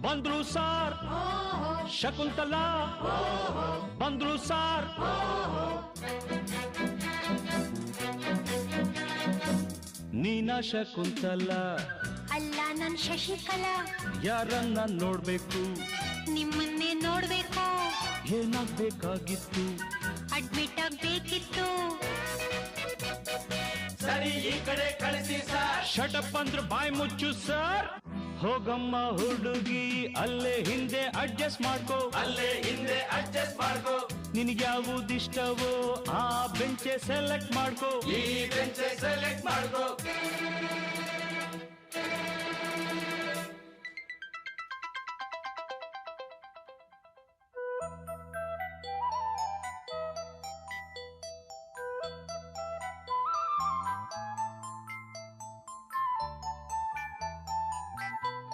ಬಂದ್ರು ಸಾರ್ ಶಕುಂತಲಾ ಬಂದ್ರು ಸಾರ್ ನೀನಾ ಶಕುಂತಲಾ ಅಲ್ಲ ನನ್ ಶಶಿಕಲಾ ಯಾರನ್ನ ನೋಡ್ಬೇಕು ನಿಮ್ಮನ್ನೇ ನೋಡ್ಬೇಕು ಏನಾಗ್ಬೇಕಾಗಿತ್ತು ಅಡ್ಮಿಟ್ ಆಗ್ಬೇಕಿತ್ತು ಸರಿ ಈ ಕಡೆ ಕಳಿಸಿ ಸರ್ ಶಟಪ್ ಅಂದ್ರೆ ಬಾಯ್ ಮುಚ್ಚು ಸರ್ ಹೋಗಮ್ಮ ಹುಡುಗಿ ಅಲ್ಲೇ ಹಿಂದೆ ಅಡ್ಜಸ್ಟ್ ಮಾಡ್ಕೋ ಅಲ್ಲೇ ಹಿಂದೆ ಅಡ್ಜಸ್ಟ್ ಮಾಡ್ಕೋ ನಿನಗೆ ಯಾವುದಿಷ್ಟವೋ ಆ ಬೆಂಚೆ ಸೆಲೆಕ್ಟ್ ಮಾಡ್ಕೋ ಈ ಬೆಂಚ್ ಸೆಲೆಕ್ಟ್ ಮಾಡ್ಕೋ